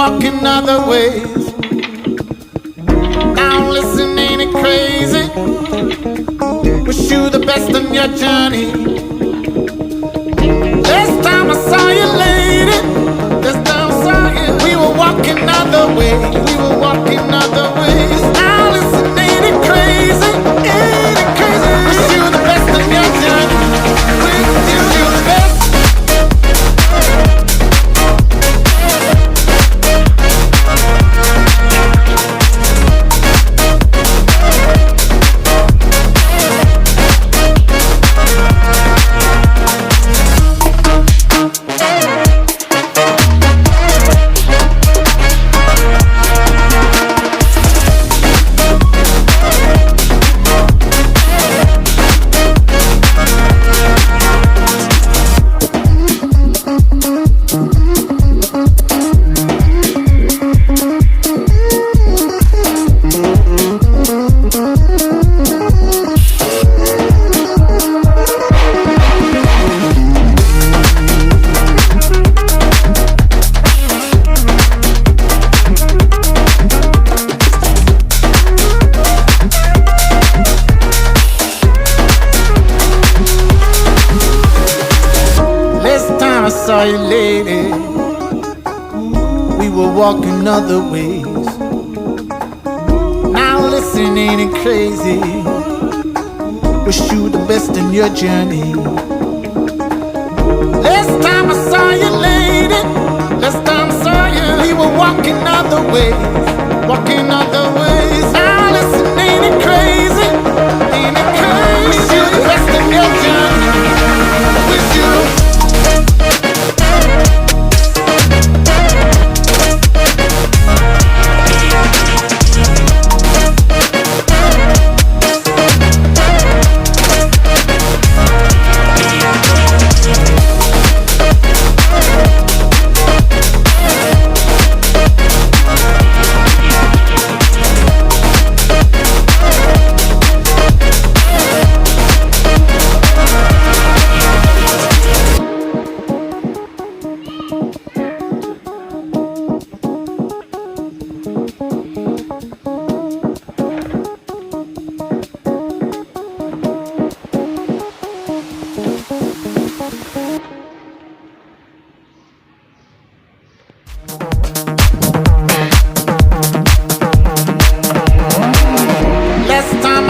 walking other ways. Now listen, ain't it crazy? Wish you the best on your journey. Last time I saw you, lady, last time I saw you, we were walking other ways. We were walking other ways. Now listen, ain't it crazy? Ain't it crazy? Wish you the best on your journey. Wish you the best. I saw you, lady, we were walking other ways. Now listen, ain't it crazy? Wish you the best in your journey. Last time I saw you, lady, last time I saw you, we were walking other ways, walking other ways. Now listen, ain't it crazy? Ain't it crazy? Wish you the best in your journey. Wish you.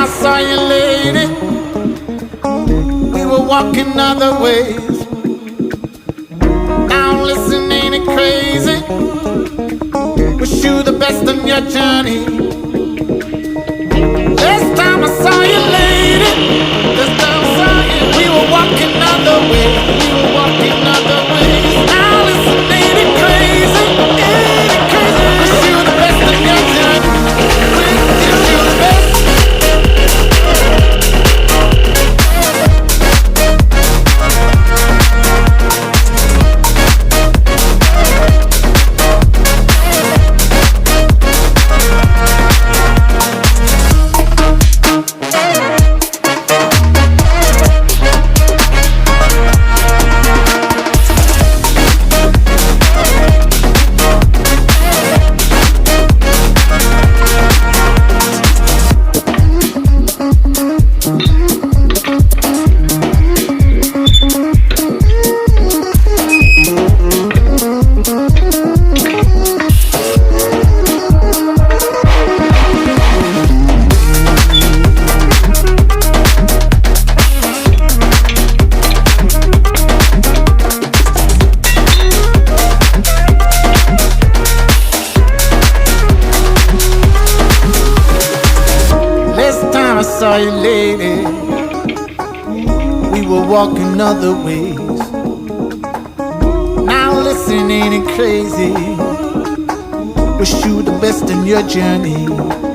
Saw you, lady, we were walking other ways. Now listen, ain't it crazy? Wish you the best on your journey. Last time I saw you, lady, last time I saw you, we were walking other ways. We were walking other ways. Now listen, ain't it crazy? Ain't it crazy? Wish you the best on your journey. Wish you the best. I saw you, lady, we were walking other ways. Now listen, ain't it crazy? Wish you the best in your journey.